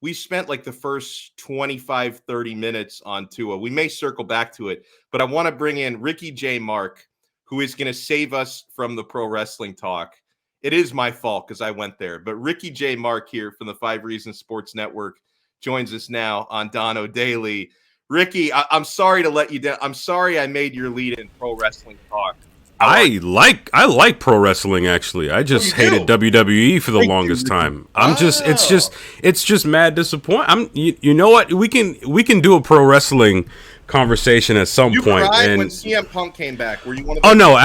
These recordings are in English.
we spent like the first 25, 30 minutes on Tua. We may circle back to it, but I want to bring in Ricky J. Marc, who is going to save us from the pro wrestling talk. It is my fault because I went there, but Ricky J. Marc here from the 5 Reasons Sports Network joins us now on Dono Daily. Ricky, I'm sorry to let you down. I'm sorry I made your lead in pro wrestling talk. I like pro wrestling actually. I just hated WWE for the longest time. It's just mad disappointing. You know what? We can do a pro wrestling conversation at some point. Cried and when CM Punk came back. Were you one of those? Oh no,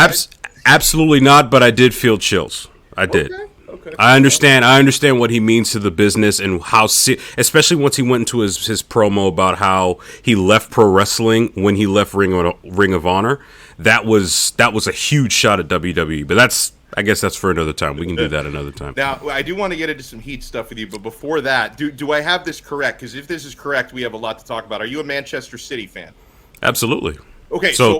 absolutely not, but I did feel chills. I did. Okay. I understand what he means to the business and how, especially once he went into his promo about how he left pro wrestling when he left Ring of Honor. That was a huge shot at WWE. But I guess that's for another time. We can do that another time. Now, I do want to get into some Heat stuff with you, but before that, do I have this correct? Because if this is correct, we have a lot to talk about. Are you a Manchester City fan? Absolutely. Okay, So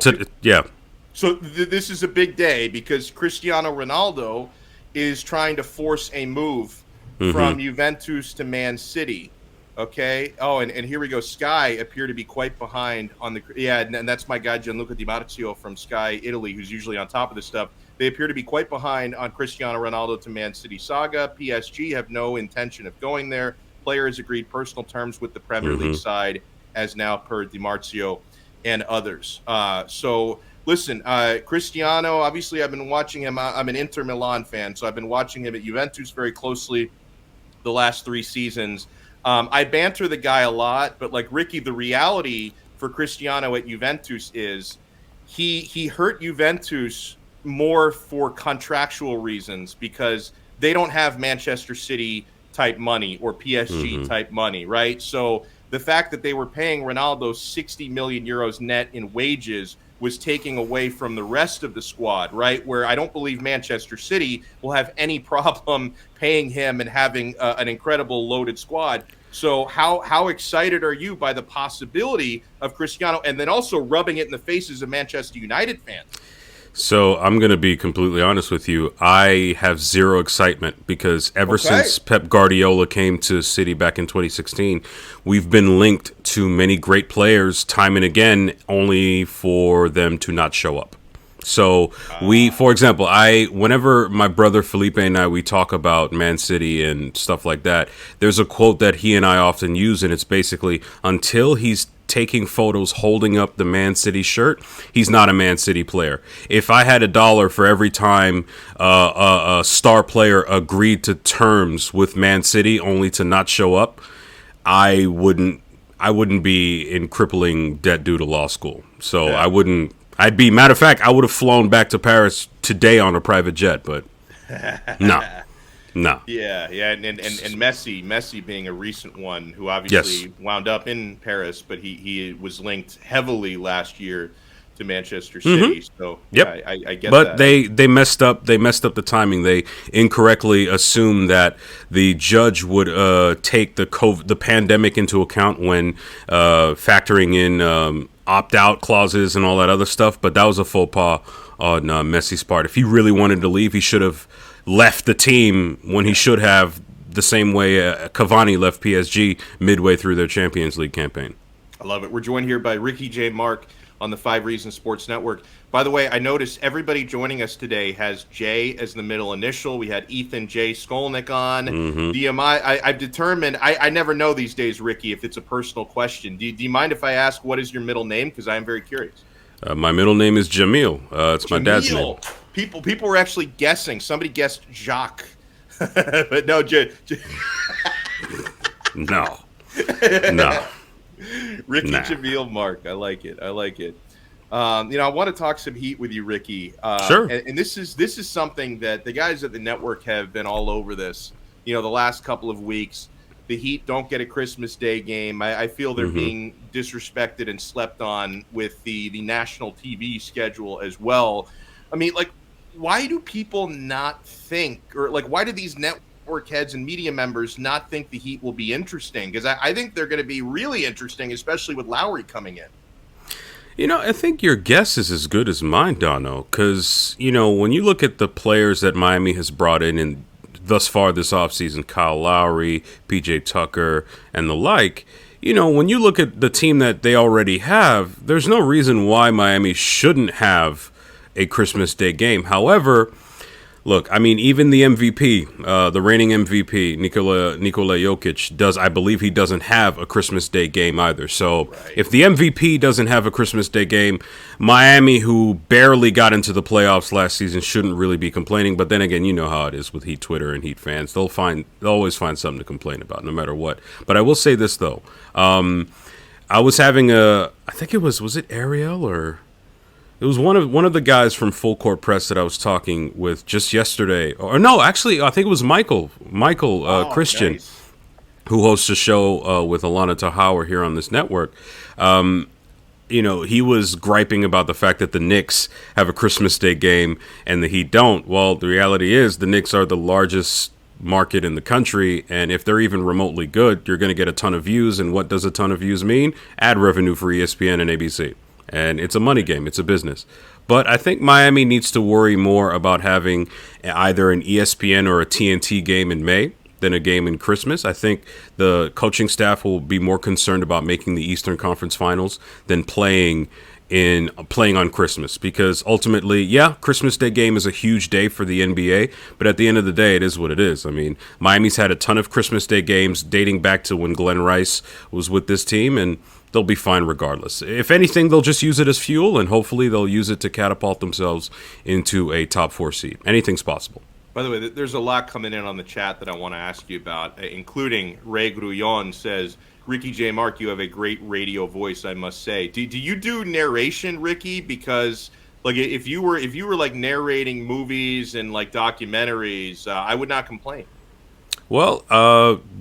this is a big day because Cristiano Ronaldo is trying to force a move from Juventus to Man City. Okay. Oh, and here we go. Sky appear to be quite behind on the. Yeah, and that's my guy Gianluca Di Marzio from Sky Italy, who's usually on top of this stuff. They appear to be quite behind on Cristiano Ronaldo to Man City saga. PSG have no intention of going there. Player has agreed personal terms with the Premier League side, as now per Di Marzio and others. So listen, Cristiano. Obviously, I've been watching him. I'm an Inter Milan fan, so I've been watching him at Juventus very closely the last 3 seasons. I banter the guy a lot, but like Ricky, the reality for Cristiano at Juventus is he hurt Juventus more for contractual reasons because they don't have Manchester City type money or PSG type money, right? So the fact that they were paying Ronaldo 60 million euros net in wages was taking away from the rest of the squad, right? Where I don't believe Manchester City will have any problem paying him and having an incredible loaded squad. So how excited are you by the possibility of Cristiano and then also rubbing it in the faces of Manchester United fans? So I'm going to be completely honest with you. I have zero excitement because ever since Pep Guardiola came to City back in 2016, we've been linked to many great players time and again, only for them to not show up. So for example, whenever my brother Felipe and we talk about Man City and stuff like that, there's a quote that he and I often use, and it's basically, until he's taking photos holding up the Man City shirt, he's not a Man City player. If I had $1 for every time a star player agreed to terms with Man City only to not show up, I wouldn't be in crippling debt due to law school. So I wouldn't. Matter of fact, I would have flown back to Paris today on a private jet, but no. Yeah, and Messi being a recent one who obviously wound up in Paris, but he was linked heavily last year to Manchester City. So I get but that. But they messed up the timing. They incorrectly assumed that the judge would take the pandemic into account when factoring in opt-out clauses and all that other stuff, but that was a faux pas on Messi's part. If he really wanted to leave, he should have left the team when he should have, the same way Cavani left PSG midway through their Champions League campaign. I love it. We're joined here by Ricky J. Marc on the 5 Reasons Sports Network. By the way, I noticed everybody joining us today has J as the middle initial. We had Ethan J. Skolnick on. DMI. I've determined, I never know these days, Ricky, if it's a personal question. Do you mind if I ask what is your middle name? Because I am very curious. My middle name is Jamil. It's my dad's name. People were actually guessing. Somebody guessed Jacques. But no, No. Ricky Jamil Marc. I like it. I want to talk some Heat with you, Ricky. Sure. And this is something that the guys at the network have been all over this. The last couple of weeks, the Heat don't get a Christmas Day game. I feel they're being disrespected and slept on with the national TV schedule as well. I mean, like, why do people not think, or like, why do these network heads and media members not think the Heat will be interesting? Because I think they're going to be really interesting, especially with Lowry coming in. I think your guess is as good as mine, Dono, because, when you look at the players that Miami has brought in and thus far this offseason, Kyle Lowry, PJ Tucker, and the like, when you look at the team that they already have, there's no reason why Miami shouldn't have a Christmas Day game. However, look, I mean, even the MVP, the reigning MVP, Nikola Jokic, I believe he doesn't have a Christmas Day game either. So if the MVP doesn't have a Christmas Day game, Miami, who barely got into the playoffs last season, shouldn't really be complaining. But then again, you know how it is with Heat Twitter and Heat fans. They'll always find something to complain about, no matter what. But I will say this, though. I was having I think was it Ariel or... It was one of the guys from Full Court Press that I was talking with just yesterday. Or no, actually, I think it was Michael Christian, nice. Who hosts a show with Alana Tahauer here on this network. He was griping about the fact that the Knicks have a Christmas Day game and the Heat don't. Well, the reality is the Knicks are the largest market in the country, and if they're even remotely good, you're going to get a ton of views. And what does a ton of views mean? Ad revenue for ESPN and ABC. And it's a money game. It's a business. But I think Miami needs to worry more about having either an ESPN or a TNT game in May than a game in Christmas. I think the coaching staff will be more concerned about making the Eastern Conference Finals than playing on Christmas, because ultimately, Christmas Day game is a huge day for the NBA, but at the end of the day, it is what it is. I mean, Miami's had a ton of Christmas Day games dating back to when Glenn Rice was with this team, and they'll be fine regardless. If anything, they'll just use it as fuel, and hopefully they'll use it to catapult themselves into a top 4 seed. Anything's possible. By the way, there's a lot coming in on the chat that I want to ask you about, including Ray Grullon says, Ricky J. Mark, you have a great radio voice, I must say. Do you do narration, Ricky? Because like if you were like narrating movies and like documentaries, I would not complain. Well,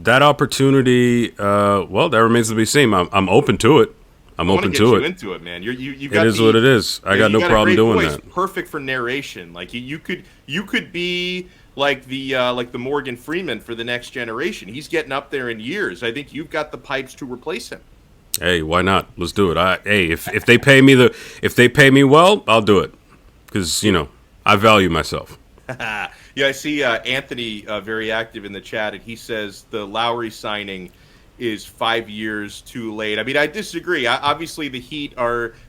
that opportunity, that remains to be seen. I'm open to it. I'm open to it. Into it, man. You got it is what it is. I got no problem doing voice, that. Perfect for narration. Like you could be like the Morgan Freeman for the next generation. He's getting up there in years. I think you've got the pipes to replace him. Hey, why not? Let's do it. If they pay me well, I'll do it, because I value myself. Yeah, I see Anthony very active in the chat, and he says the Lowry signing is 5 years too late. I mean, I disagree. Obviously, the Heat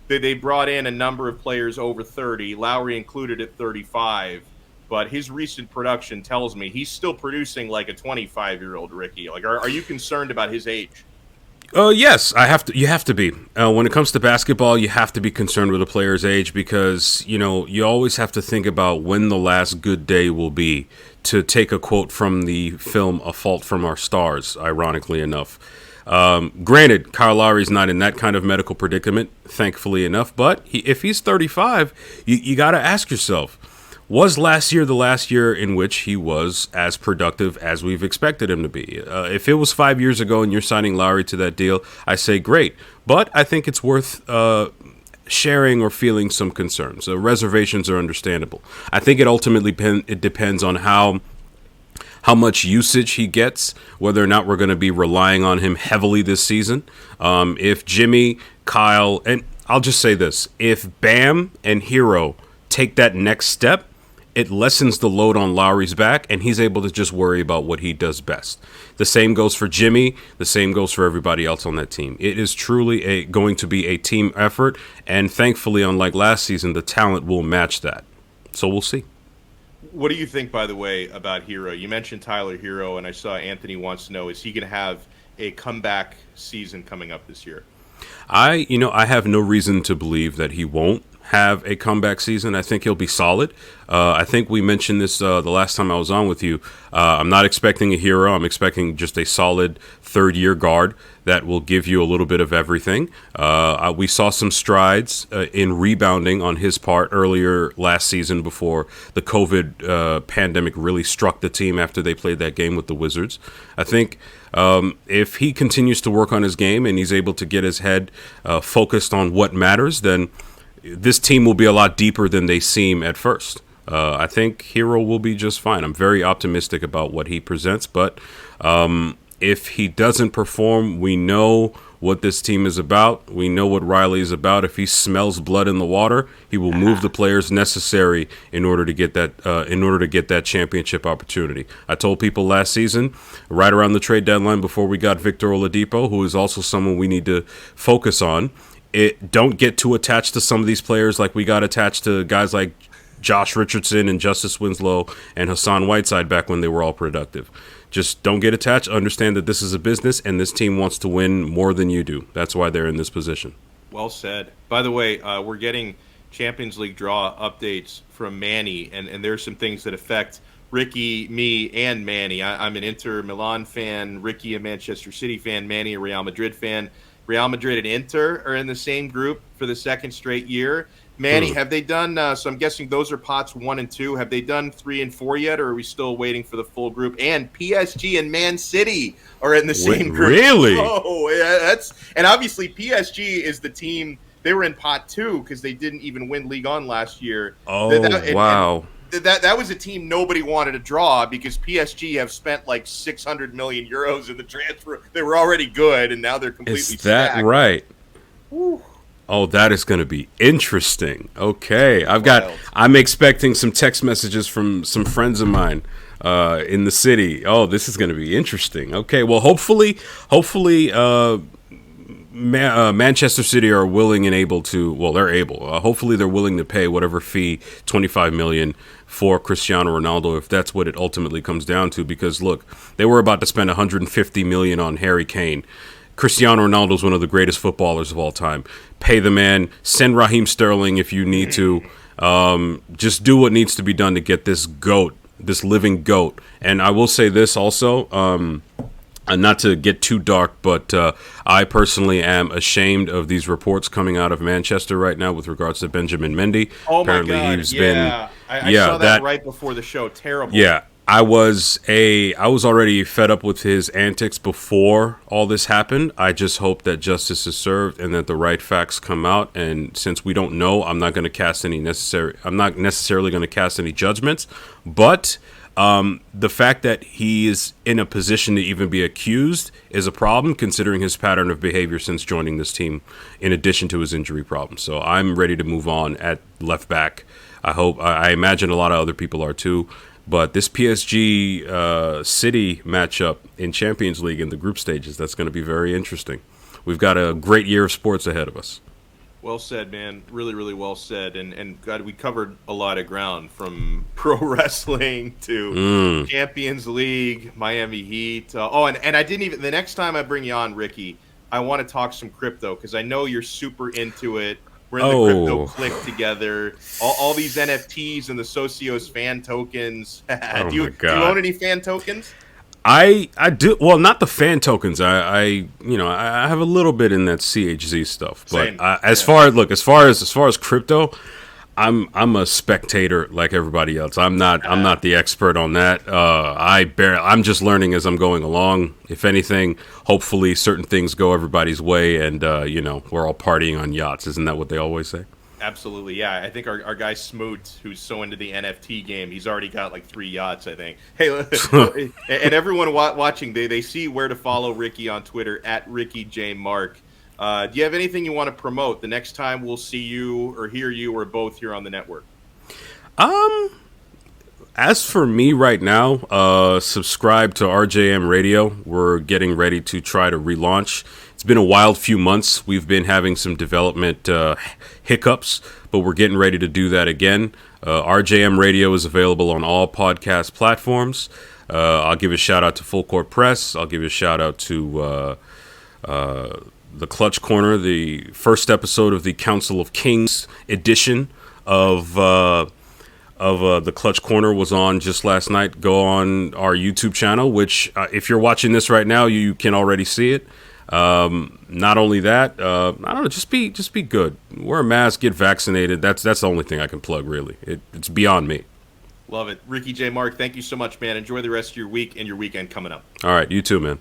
they brought in a number of players over 30, Lowry included at 35, but his recent production tells me he's still producing like a 25-year-old Ricky. Like, are you concerned about his age? Yes, you have to be. When it comes to basketball, you have to be concerned with a player's age, because, you always have to think about when the last good day will be, to take a quote from the film A Fault from Our Stars, ironically enough. Granted, Kyle Lowry's not in that kind of medical predicament, thankfully enough, but if he's 35, you got to ask yourself, was last year the last year in which he was as productive as we've expected him to be? If it was 5 years ago and you're signing Lowry to that deal, I say great. But I think it's worth sharing or feeling some concerns. Reservations are understandable. I think it ultimately depends on how much usage he gets, whether or not we're going to be relying on him heavily this season. If Jimmy, Kyle, and I'll just say this, if Bam and Hero take that next step, it lessens the load on Lowry's back, and he's able to just worry about what he does best. The same goes for Jimmy. The same goes for everybody else on that team. It is truly going to be a team effort, and thankfully, unlike last season, the talent will match that. So we'll see. What do you think, by the way, about Hero? You mentioned Tyler Hero, and I saw Anthony wants to know, is he going to have a comeback season coming up this year? I have no reason to believe that he won't have a comeback season. I think he'll be solid. I think we mentioned this the last time I was on with you. I'm not expecting a hero. I'm expecting just a solid third-year guard that will give you a little bit of everything. We saw some strides in rebounding on his part earlier last season before the COVID pandemic really struck the team after they played that game with the Wizards. I think if he continues to work on his game and he's able to get his head focused on what matters, then this team will be a lot deeper than they seem at first. I think Hero will be just fine. I'm very optimistic about what he presents, but if he doesn't perform, we know what this team is about. We know what Riley is about. If he smells blood in the water, he will move the players necessary in order to get that championship opportunity. I told people last season, right around the trade deadline before we got Victor Oladipo, who is also someone we need to focus on. Don't get too attached to some of these players like we got attached to guys like Josh Richardson and Justice Winslow and Hassan Whiteside back when they were all productive. Just don't get attached. Understand that this is a business and this team wants to win more than you do. That's why they're in this position. Well said. By the way, we're getting Champions League draw updates from Manny, and there's some things that affect Ricky, me, and Manny. I'm an Inter Milan fan, Ricky a Manchester City fan, Manny a Real Madrid fan. Real Madrid and Inter are in the same group for the second straight year. Manny, have they done, so I'm guessing those are pots 1 and 2. Have they done 3 and 4 yet, or are we still waiting for the full group? And PSG and Man City are in the same group. Really? Oh, yeah, and obviously PSG is the team, they were in pot 2 because they didn't even win Ligue 1 last year. Oh, wow. And that was a team nobody wanted to draw because PSG have spent like 600 million euros in the transfer. They were already good, and now they're completely stacked. Is that stacked. right? Woo. Oh, that is going to be interesting. Okay. I'm expecting some text messages from some friends of mine in the city. Oh, this is going to be interesting. Okay. Well, hopefully, Manchester City are willing and able to, well, they're able. Hopefully they're willing to pay whatever fee, $25 million for Cristiano Ronaldo, if that's what it ultimately comes down to. Because, look, they were about to spend $150 million on Harry Kane. Cristiano Ronaldo is one of the greatest footballers of all time. Pay the man. Send Raheem Sterling if you need to. Just do what needs to be done to get this GOAT, this living GOAT. And I will say this also, and not to get too dark, but I personally am ashamed of these reports coming out of Manchester right now with regards to Benjamin Mendy. Oh, apparently my God. I saw that right before the show. Terrible. Yeah. I was already fed up with his antics before all this happened. I just hope that justice is served and that the right facts come out. And since we don't know, I'm not necessarily going to cast any judgments. But the fact that he is in a position to even be accused is a problem, considering his pattern of behavior since joining this team, in addition to his injury problems. So I'm ready to move on at left back. I imagine a lot of other people are too. But this PSG City matchup in Champions League in the group stages, that's going to be very interesting. We've got a great year of sports ahead of us. Well said, man. Really, really well said. And God, we covered a lot of ground, from pro wrestling to Champions League, Miami Heat. And I didn't even – the next time I bring you on, Ricky, I want to talk some crypto because I know you're super into it. We're in the crypto clique together. All these NFTs and the Socios fan tokens. Do you own any fan tokens? I do. Well, not the fan tokens. I have a little bit in that CHZ stuff. But as far as crypto, I'm a spectator like everybody else. I'm not the expert on that. I'm just learning as I'm going along. If anything, hopefully certain things go everybody's way, and we're all partying on yachts. Isn't that what they always say? Absolutely, yeah. I think our guy Smoot, who's so into the NFT game, he's already got like 3 yachts, I think. Hey, and everyone watching, they see where to follow Ricky on Twitter, at RickyJMarc. Do you have anything you want to promote the next time we'll see you or hear you or both here on the network? As for me right now, subscribe to RJM Radio. We're getting ready to try to relaunch. It's been a wild few months. We've been having some development hiccups, but we're getting ready to do that again. RJM Radio is available on all podcast platforms. I'll give a shout out to Full Court Press. I'll give a shout out to the Clutch Corner, the first episode of the Council of Kings edition of the Clutch Corner was on just last night. Go on our YouTube channel, which if you're watching this right now, you can already see it. Not only that, I don't know, just be good. Wear a mask, get vaccinated. That's the only thing I can plug, really. It's beyond me. Love it. Ricky J. Marc, thank you so much, man. Enjoy the rest of your week and your weekend coming up. All right, you too, man.